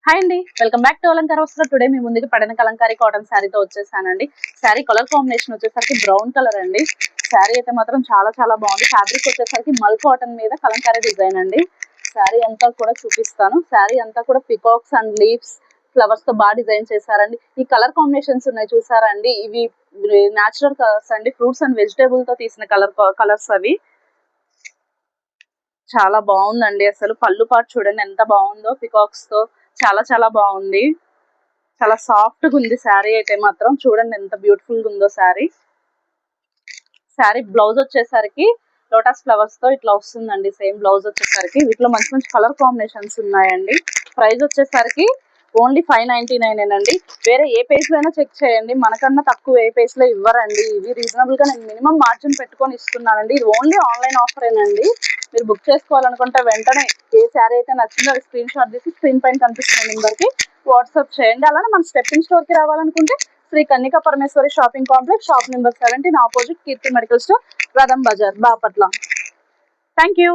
Hi అండి, welcome back to అలంకార వస్త్ర. టుడే మీ ముందుకి పడిన కలంకారీ కాటన్ శారీతో వచ్చేసానండి. శారీ కలర్ కాంబినేషన్ వచ్చేసరికి బ్రౌన్ కలర్ అండి. శారీ అయితే మాత్రం చాలా చాలా బాగుంది. ఫ్యాబ్రిక్ వచ్చేసరికి మల్ కాటన్ మీద కలంకారీ డిజైన్ అండి. శారీ అంతా కూడా చూపిస్తాను. శారీ అంతా కూడా పికాక్స్ అండ్ లీవ్స్ ఫ్లవర్స్ తో బాగా డిజైన్ చేశారండి. ఈ కలర్ కాంబినేషన్స్ ఉన్నాయి చూసారా అండి, ఇవి న్యాచురల్ కలర్స్ అండి. ఫ్రూట్స్ అండ్ వెజిటేబుల్ తో తీసిన కలర్స్ అవి. చాలా బాగుందండి. అసలు పళ్ళు పాటు చూడండి ఎంత బాగుందో, పికాక్స్ తో చాలా చాలా బాగుంది. చాలా సాఫ్ట్ గా ఉంది శారీ అయితే మాత్రం. చూడండి ఎంత బ్యూటిఫుల్ గా ఉందో శారీ. శారీ బ్లౌజ్ వచ్చేసరికి లోటస్ ఫ్లవర్స్ తో ఇట్లా వస్తుందండి. సేమ్ బ్లౌజ్ వచ్చేసరికి వీటిలో మంచి మంచి కలర్ కాంబినేషన్స్ ఉన్నాయండి. ప్రైస్ వచ్చేసరికి ఓన్లీ 599 అండి. వేరే ఏ పేజ్ లో అయినా చెక్ చేయండి, మనకన్నా తక్కువ ఏ పేజ్ లో ఇవ్వరండి. ఇవి రీజనబుల్ గా నేను మినిమం మార్జిన్ పెట్టుకొని ఇస్తున్నానండి. ఇది ఓన్లీ ఆన్లైన్ ఆఫరేనండి. మీరు బుక్ చేసుకోవాలనుకుంటే వెంటనే ఏ శారీ అయితే నచ్చిందో అది స్క్రీన్ షాట్ తీసి స్క్రీన్ పైన కనిపిస్తున్న నెంబర్కి వాట్సాప్ చేయండి. అలానే మన స్టెప్పింగ్ స్టోర్ కి రావాలనుకుంటే Sri Kannika Parameswari shopping complex, shop number 17, opposite Keerthi medical store, Ratham Bazaar, Bapatla. Thank you.